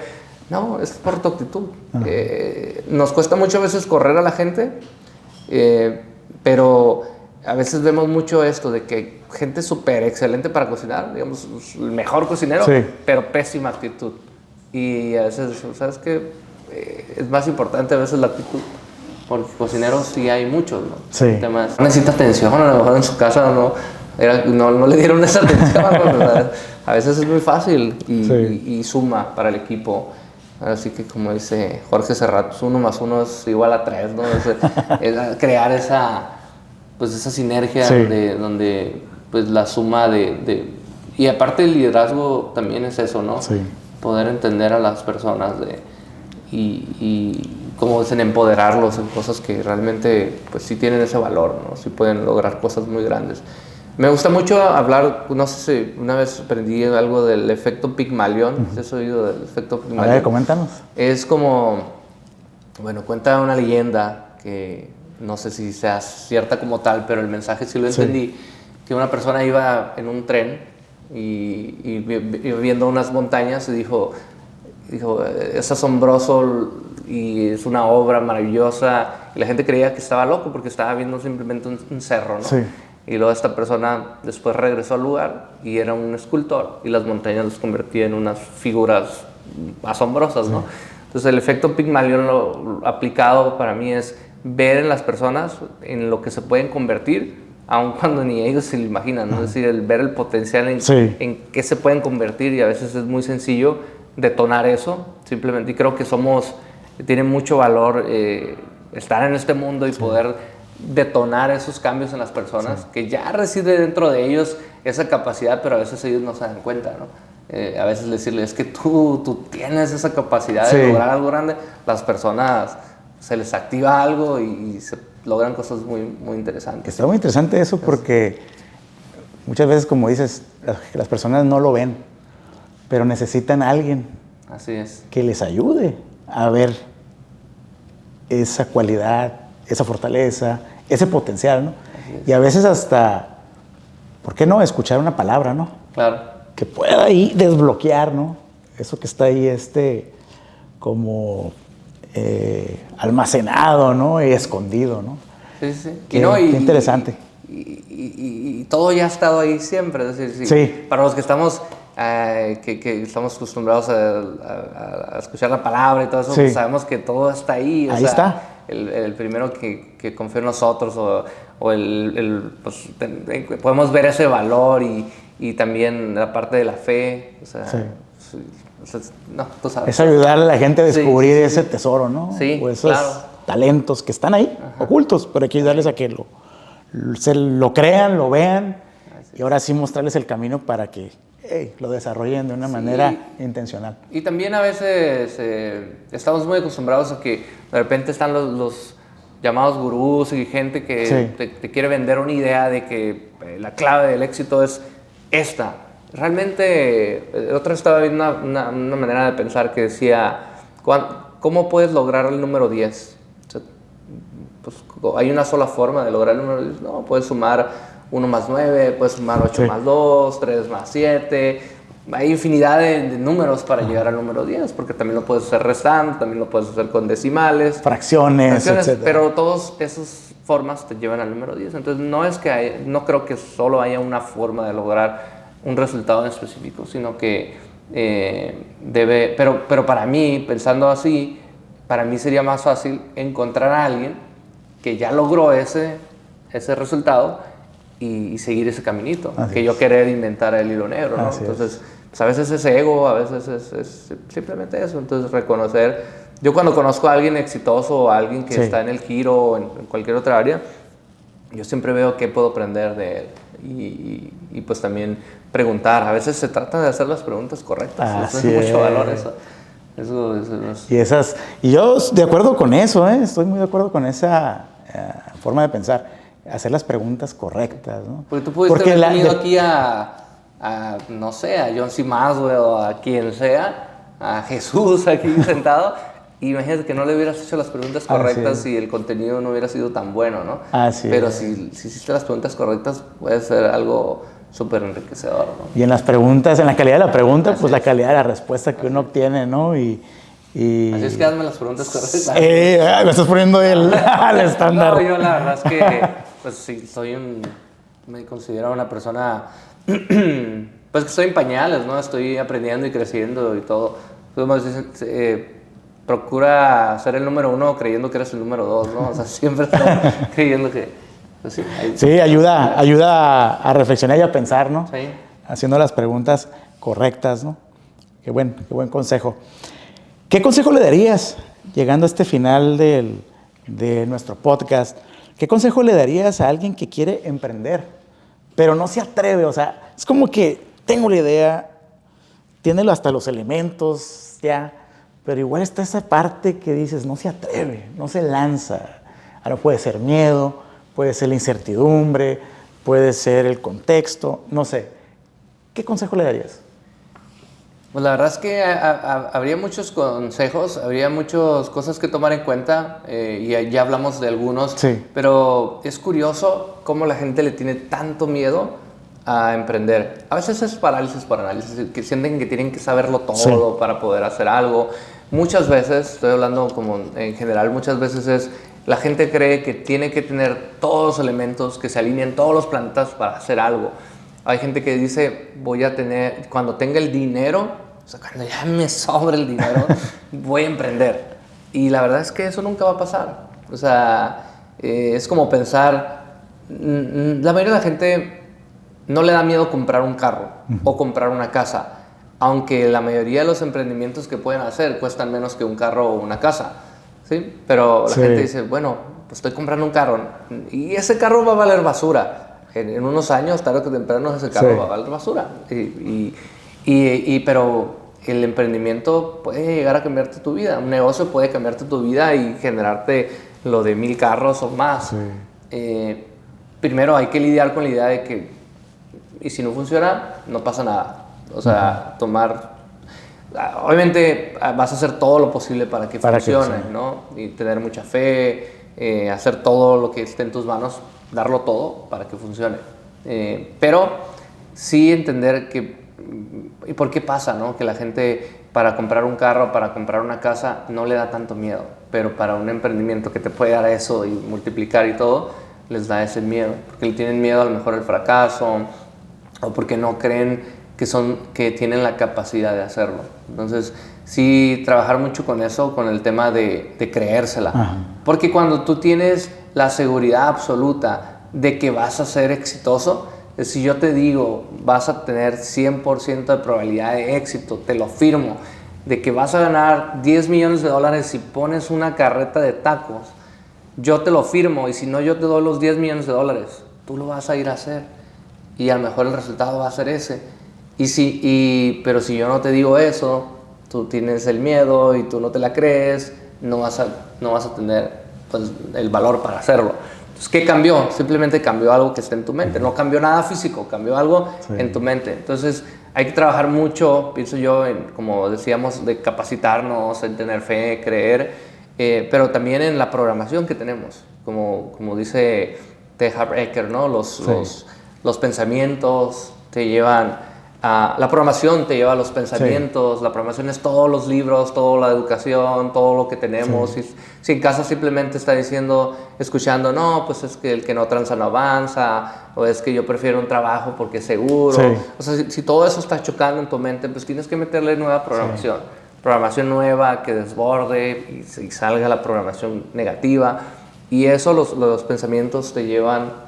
No, es por tu actitud. Nos cuesta mucho a veces correr a la gente, pero a veces vemos mucho esto de que gente súper excelente para cocinar, digamos, el mejor cocinero, sí. Pero pésima actitud. Y a veces, ¿sabes qué? Es más importante a veces la actitud, porque cocineros sí hay muchos, ¿no? Sí. Temas, necesita atención, a lo mejor en su casa no le dieron esa atención, ¿no? A veces es muy fácil y suma para el equipo. Así que como dice Jorge Serrat, 1 más 1 es igual a 3, ¿no? Es crear esa sinergia, sí. donde pues la suma y aparte el liderazgo también es eso, ¿no? Sí. Poder entender a las personas y como dicen, empoderarlos en cosas que realmente pues sí tienen ese valor, ¿no? Sí pueden lograr cosas muy grandes. Me gusta mucho hablar, no sé si una vez aprendí algo del efecto Pigmalión. ¿Has oído del efecto Pigmalión? A ver, coméntanos. Es como, cuenta una leyenda que no sé si sea cierta como tal, pero el mensaje sí lo entendí, sí. Que una persona iba en un tren y viendo unas montañas y dijo, es asombroso y es una obra maravillosa, y la gente creía que estaba loco porque estaba viendo simplemente un cerro, ¿no? Sí. Y luego esta persona después regresó al lugar y era un escultor y las montañas los convertía en unas figuras asombrosas, ¿no? Entonces el efecto Pygmalion lo aplicado para mí es ver en las personas en lo que se pueden convertir, aun cuando ni ellos se lo imaginan, ¿no? Es decir, el ver el potencial en qué se pueden convertir, y a veces es muy sencillo detonar eso, simplemente. Y creo que tiene mucho valor estar en este mundo y poder detonar esos cambios en las personas, que ya reside dentro de ellos esa capacidad, pero a veces ellos no se dan cuenta, ¿no? A veces decirles, es que tú tienes esa capacidad de lograr algo grande, las personas se les activa algo y se logran cosas muy, muy interesantes. Está muy interesante eso, porque muchas veces, como dices, las personas no lo ven, pero necesitan a alguien. Así es. Que les ayude a ver esa cualidad, esa fortaleza, ese potencial, ¿no? Y a veces hasta, ¿por qué no? Escuchar una palabra, ¿no? Claro. Que pueda ahí desbloquear, ¿no? Eso que está ahí como almacenado, ¿no? Y escondido, ¿no? Sí. Qué interesante. Y todo ya ha estado ahí siempre. Es decir, para los que estamos que estamos acostumbrados a escuchar la palabra y todo eso, pues sabemos que todo está ahí. Ahí está. El primero que confía en nosotros, pues, podemos ver ese valor y también la parte de la fe. O sea, no, tú sabes. Es ayudar a la gente a descubrir ese tesoro, ¿no? Sí, o esos talentos que están ahí, ocultos, pero hay que ayudarles a que lo crean, lo vean, y ahora sí mostrarles el camino para que lo desarrollen de una manera intencional. Y también a veces estamos muy acostumbrados a que de repente están los llamados gurús y gente que te quiere vender una idea de que la clave del éxito es esta. Realmente, otra vez estaba viendo una manera de pensar que decía, ¿cómo puedes lograr el número 10? O sea, pues, ¿hay una sola forma de lograr el número 10? No, puedes sumar 1 más 9, puedes sumar 8 más 2, 3 más 7. Hay infinidad de números para llegar al número 10, porque también lo puedes hacer restando, también lo puedes hacer con decimales. Fracciones, etc. Pero todas esas formas te llevan al número 10. Entonces no creo que solo haya una forma de lograr un resultado en específico, sino que pero para mí, pensando así, para mí sería más fácil encontrar a alguien que ya logró ese resultado y seguir ese caminito, que yo querer inventar el hilo negro, ¿no? Entonces, pues a veces es ego, a veces es simplemente eso. Entonces, reconocer, yo cuando conozco a alguien exitoso o a alguien que está en el giro o en cualquier otra área, yo siempre veo qué puedo aprender de él y pues también preguntar. A veces se trata de hacer las preguntas correctas. Eso es mucho valor, eso. Y yo de acuerdo con eso, estoy muy de acuerdo con esa forma de pensar, hacer las preguntas correctas, ¿no? Porque tú pudiste haber venido aquí no sé, a John C. Maxwell o a quien sea, a Jesús aquí sentado. Y imagínate que no le hubieras hecho las preguntas correctas y el contenido no hubiera sido tan bueno, ¿no? Pero si hiciste las preguntas correctas, puede ser algo súper enriquecedor, ¿no? Y en las preguntas, en la calidad de la pregunta, pues la calidad de la respuesta que uno obtiene, ¿no? Así es que hazme las preguntas correctas. Me estás poniendo al estándar. No, yo la verdad es que, pues sí, me considero una persona, pues que estoy en pañales, ¿no? Estoy aprendiendo y creciendo y todo. Entonces, procura ser el número 1 creyendo que eres el número 2, ¿no? O sea, siempre estoy creyendo que... Pues sí, ayuda a reflexionar y a pensar, ¿no? Sí. Haciendo las preguntas correctas, ¿no? Qué buen consejo. ¿Qué consejo le darías, llegando a este final de nuestro podcast? ¿Qué consejo le darías a alguien que quiere emprender, pero no se atreve? O sea, es como que tengo la idea, tiene hasta los elementos ya, pero igual está esa parte que dices, no se atreve, no se lanza. Ahora puede ser miedo, puede ser la incertidumbre, puede ser el contexto, no sé. ¿Qué consejo le darías? Pues la verdad es que habría muchos consejos, habría muchas cosas que tomar en cuenta y ya hablamos de algunos, pero es curioso cómo la gente le tiene tanto miedo a emprender. A veces es parálisis por análisis, que sienten que tienen que saberlo todo para poder hacer algo. Muchas veces, estoy hablando como en general, muchas veces es La gente cree que tiene que tener todos los elementos, que se alineen todos los planetas para hacer algo. Hay gente que dice, voy a tener, cuando tenga el dinero, o sea, cuando ya me sobre el dinero, voy a emprender. Y la verdad es que eso nunca va a pasar. O sea, es como pensar, la mayoría de la gente no le da miedo comprar un carro o comprar una casa, aunque la mayoría de los emprendimientos que pueden hacer cuestan menos que un carro o una casa, ¿sí? Pero la gente dice, bueno, pues estoy comprando un carro y ese carro va a valer basura. En unos años, tarde o temprano, ese carro va a valer basura. Pero el emprendimiento puede llegar a cambiarte tu vida. Un negocio puede cambiarte tu vida y generarte lo de 1000 carros o más. Primero hay que lidiar con la idea de que, y si no funciona, no pasa nada. O sea, obviamente vas a hacer todo lo posible para que funcione, ¿no? Y tener mucha fe, hacer todo lo que esté en tus manos, darlo todo para que funcione. Pero sí entender que, ¿y por qué pasa, no? Que la gente para comprar un carro, para comprar una casa, no le da tanto miedo. Pero para un emprendimiento que te puede dar eso y multiplicar y todo, les da ese miedo. Porque le tienen miedo a lo mejor al fracaso, o porque no creen que tienen la capacidad de hacerlo. Entonces, sí, trabajar mucho con eso, con el tema de creérsela. Ajá. Porque cuando tú tienes la seguridad absoluta de que vas a ser exitoso, si yo te digo, vas a tener 100% de probabilidad de éxito, te lo firmo, de que vas a ganar $10 millones si pones una carreta de tacos, yo te lo firmo, y si no, yo te doy los $10 millones, tú lo vas a ir a hacer, y a lo mejor el resultado va a ser ese. Pero si yo no te digo eso, tú tienes el miedo y tú no te la crees, no vas a tener pues, el valor para hacerlo. Entonces, ¿qué cambió? Simplemente cambió algo que está en tu mente. No cambió nada físico, cambió algo en tu mente. Entonces, hay que trabajar mucho, pienso yo, como decíamos, de capacitarnos, en tener fe, creer, pero también en la programación que tenemos. Como dice T. Harv Eker, ¿no? Los pensamientos te llevan la programación te lleva a los pensamientos, la programación es todos los libros, toda la educación, todo lo que tenemos. Si en casa simplemente está escuchando, no, pues es que el que no tranza no avanza, o es que yo prefiero un trabajo porque es seguro. O sea, si todo eso está chocando en tu mente, pues tienes que meterle nueva programación. Programación nueva que desborde y salga la programación negativa. Y eso los pensamientos te llevan.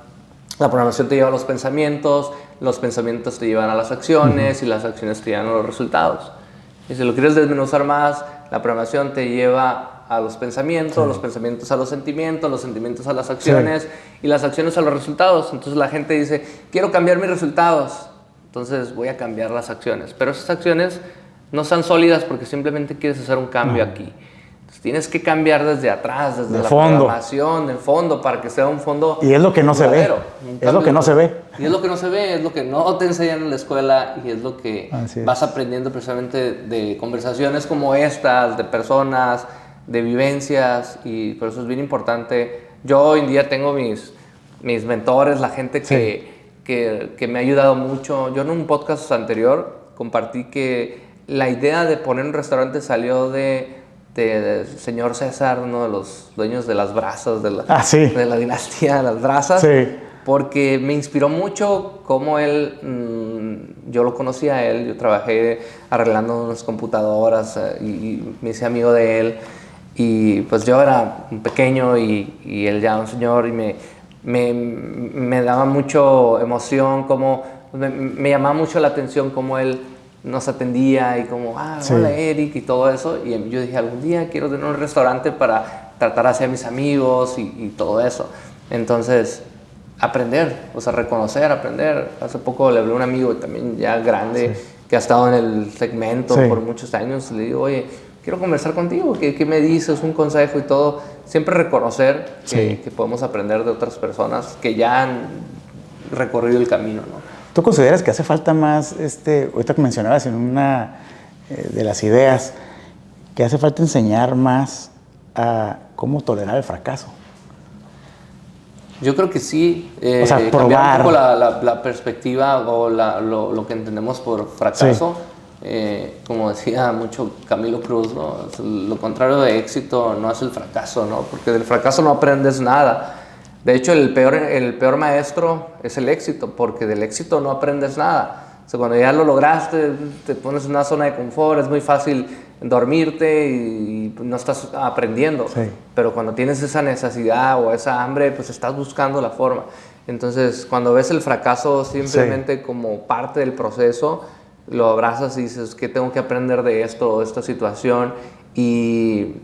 La programación te lleva a los pensamientos te llevan a las acciones y las acciones te llevan a los resultados. Y si lo quieres desmenuzar más, la programación te lleva a los pensamientos a los sentimientos a las acciones y las acciones a los resultados. Entonces la gente dice, quiero cambiar mis resultados, entonces voy a cambiar las acciones. Pero esas acciones no son sólidas porque simplemente quieres hacer un cambio aquí. Tienes que cambiar desde atrás, desde la programación, del fondo, para que sea un fondo. Y es lo que no se ve. Es lo que no se ve. Y es lo que no se ve, es lo que no te enseñan en la escuela y es lo que vas aprendiendo precisamente de conversaciones como estas, de personas, de vivencias, y por eso es bien importante. Yo hoy en día tengo mis mentores, la gente que me ha ayudado mucho. Yo en un podcast anterior compartí que la idea de poner un restaurante salió del señor César, uno de los dueños de las brasas, de la dinastía de las brasas, porque me inspiró mucho cómo él, yo lo conocí a él, yo trabajé arreglando unas computadoras y me hice amigo de él, y pues yo era un pequeño y él ya un señor, y me daba mucho emoción, me llamaba mucho la atención cómo él nos atendía y como, hola Eric y todo eso. Y yo dije, algún día quiero tener un restaurante para tratar así a mis amigos y todo eso. Entonces, aprender, reconocer, aprender. Hace poco le hablé a un amigo también ya grande que ha estado en el segmento por muchos años. Le digo, oye, quiero conversar contigo, ¿qué me dices? Un consejo y todo. Siempre reconocer que podemos aprender de otras personas que ya han recorrido el camino, ¿no? ¿Tú consideras que hace falta más, ahorita que mencionabas en una de las ideas, que hace falta enseñar más a cómo tolerar el fracaso? Yo creo que sí. O sea, cambiar un poco la perspectiva o lo que entendemos por fracaso. como decía mucho Camilo Cruz, ¿no? Lo contrario de éxito no es el fracaso, ¿no? Porque del fracaso no aprendes nada. De hecho, el peor maestro es el éxito, porque del éxito no aprendes nada. O sea, cuando ya lo lograste, te pones en una zona de confort, es muy fácil dormirte y no estás aprendiendo. Sí. Pero cuando tienes esa necesidad o esa hambre, pues estás buscando la forma. Entonces, cuando ves el fracaso simplemente como parte del proceso, lo abrazas y dices, ¿qué tengo que aprender de esto, de esta situación? Y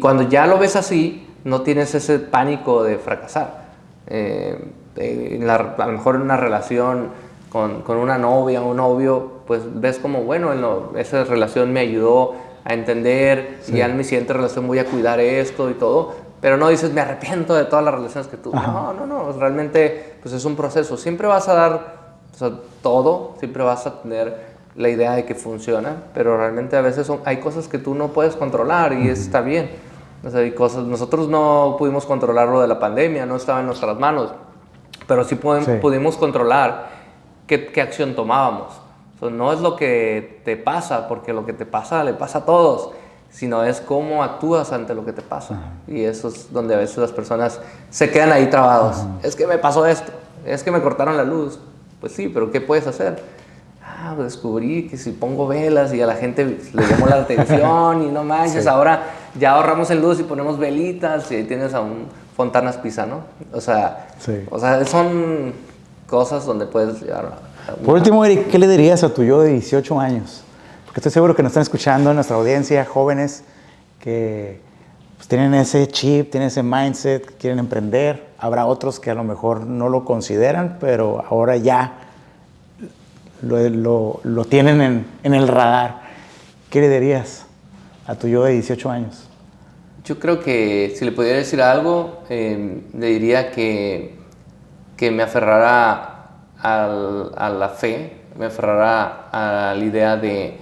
cuando ya lo ves así, no tienes ese pánico de fracasar. A lo mejor en una relación con una novia o un novio, pues ves como, bueno, esa relación me ayudó a entender, y ya en mi siguiente relación voy a cuidar esto y todo, pero no dices, me arrepiento de todas las relaciones que tuve. No, realmente pues es un proceso. Siempre vas a dar, o sea, todo, siempre vas a tener la idea de que funciona, pero realmente a veces hay cosas que tú no puedes controlar y está bien. O sea, hay cosas, nosotros no pudimos controlar lo de la pandemia, no estaba en nuestras manos, pero sí pudimos controlar qué acción tomábamos. O sea, no es lo que te pasa, porque lo que te pasa le pasa a todos, sino es cómo actúas ante lo que te pasa. Y eso es donde a veces las personas se quedan ahí trabados. Es que me pasó esto, es que me cortaron la luz. Pues sí, pero ¿qué puedes hacer? Descubrí que si pongo velas y a la gente le llamó la atención y no manches, ahora ya ahorramos en luz y ponemos velitas y ahí tienes a un Fontanas Pisa, ¿no? O sea, son cosas donde puedes llegar Por último, Eric, ¿qué le dirías a tu yo de 18 años? Porque estoy seguro que nos están escuchando en nuestra audiencia, jóvenes que pues, tienen ese chip, tienen ese mindset, que quieren emprender. Habrá otros que a lo mejor no lo consideran, pero ahora ya lo tienen en el radar. ¿Qué le dirías a tu yo de 18 años? Yo creo que si le pudiera decir algo, le diría que me aferrara a la fe, me aferrara a la idea de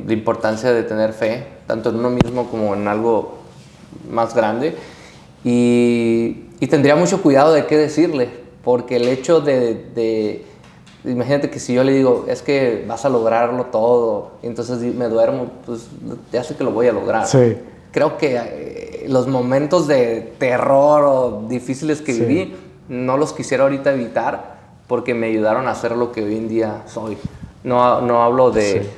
importancia de tener fe, tanto en uno mismo como en algo más grande, y tendría mucho cuidado de qué decirle, porque el hecho imagínate que si yo le digo, es que vas a lograrlo todo, y entonces me duermo, pues ya sé que lo voy a lograr. Sí. Creo que los momentos de terror o difíciles que viví, no los quisiera ahorita evitar, porque me ayudaron a ser lo que hoy en día soy. No hablo de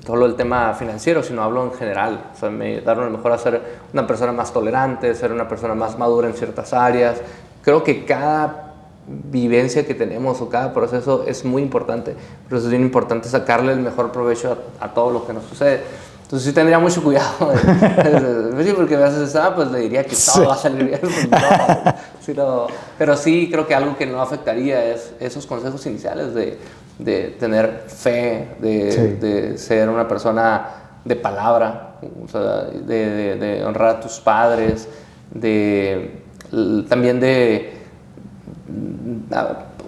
solo el tema financiero, sino hablo en general. O sea, me ayudaron a lo mejor a ser una persona más tolerante, ser una persona más madura en ciertas áreas. Creo que cada vivencia que tenemos o cada proceso es muy importante. Pero es bien importante sacarle el mejor provecho a todo lo que nos sucede. Entonces sí tendría mucho cuidado. Sí, porque a veces pues le diría que todo va a salir bien. Pues, no. Pero sí creo que algo que no afectaría es esos consejos iniciales de tener fe, de ser una persona de palabra, o sea, de honrar a tus padres, también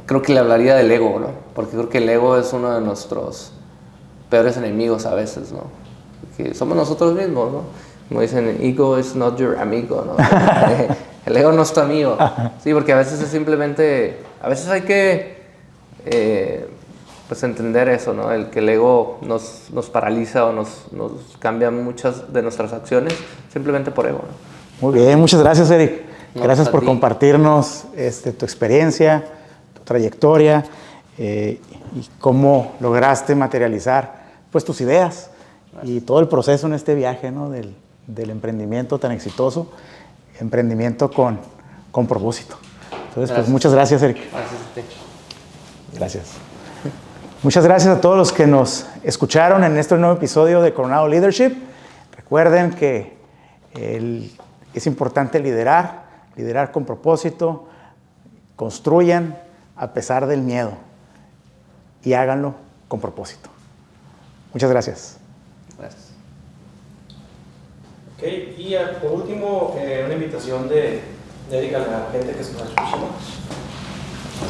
creo que le hablaría del ego, ¿no? Porque creo que el ego es uno de nuestros peores enemigos a veces, ¿no? Que somos nosotros mismos, ¿no? Como dicen, ego is not your amigo, ¿no? El ego no es tu amigo. Sí, porque a veces es simplemente, a veces hay que pues entender eso, ¿no? Que el ego nos paraliza o nos cambia muchas de nuestras acciones simplemente por ego, ¿no? Muy bien, muchas gracias, Eric. Gracias por compartirnos tu experiencia, tu trayectoria y cómo lograste materializar pues tus ideas y todo el proceso en este viaje, ¿no? del emprendimiento tan exitoso, emprendimiento con propósito. Entonces, pues muchas gracias, Eric. Gracias a ti. Gracias. Muchas gracias a todos los que nos escucharon en este nuevo episodio de Coronado Leadership. Recuerden que es importante liderar con propósito, construyan a pesar del miedo y háganlo con propósito. Muchas gracias. Gracias. Ok, y por último, una invitación de Eric a la gente que se nos escucha.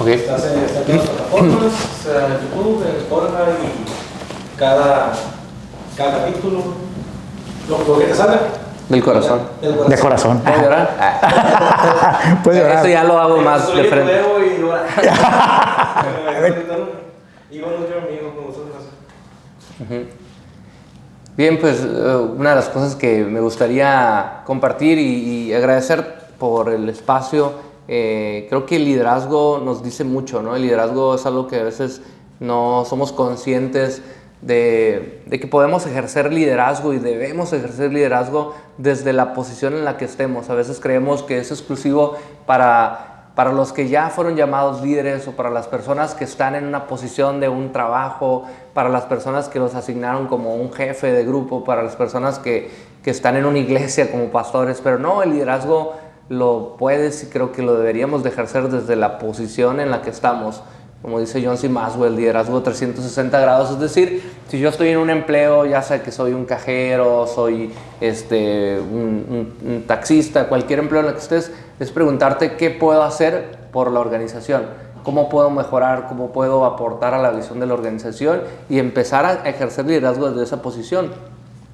Okay. Estás aquí en las plataformas, en YouTube, en Spotify, y cada capítulo, lo que te salga. Del corazón. De corazón. ¿Puedes llorar? Puedes llorar. Eso ya lo hago más de frente. Y llorar. Y con nuestro amigo, con nosotros. Bien, pues una de las cosas que me gustaría compartir y agradecer por el espacio, creo que el liderazgo nos dice mucho, ¿no? El liderazgo es algo que a veces no somos conscientes de que podemos ejercer liderazgo y debemos ejercer liderazgo desde la posición en la que estemos. A veces creemos que es exclusivo para los que ya fueron llamados líderes o para las personas que están en una posición de un trabajo, para las personas que los asignaron como un jefe de grupo, para las personas que están en una iglesia como pastores, pero no, el liderazgo lo puedes y creo que lo deberíamos de ejercer desde la posición en la que estamos. Como dice John C. Maxwell, liderazgo 360 grados, es decir, si yo estoy en un empleo, ya sea que soy un cajero, soy un taxista, cualquier empleo en el que estés, es preguntarte qué puedo hacer por la organización, cómo puedo mejorar, cómo puedo aportar a la visión de la organización y empezar a ejercer liderazgo desde esa posición.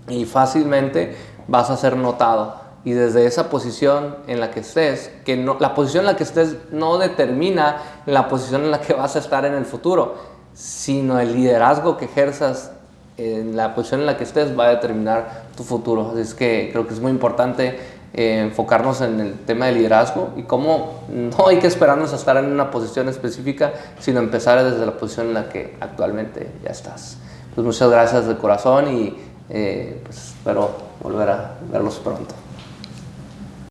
Y fácilmente vas a ser notado. Y desde esa posición en la que estés, que no, la posición en la que estés no determina la posición en la que vas a estar en el futuro, sino el liderazgo que ejerzas en la posición en la que estés va a determinar tu futuro. Así es que creo que es muy importante enfocarnos en el tema de liderazgo y cómo no hay que esperarnos a estar en una posición específica, sino empezar desde la posición en la que actualmente ya estás. Pues muchas gracias de corazón y pues espero volver a verlos pronto.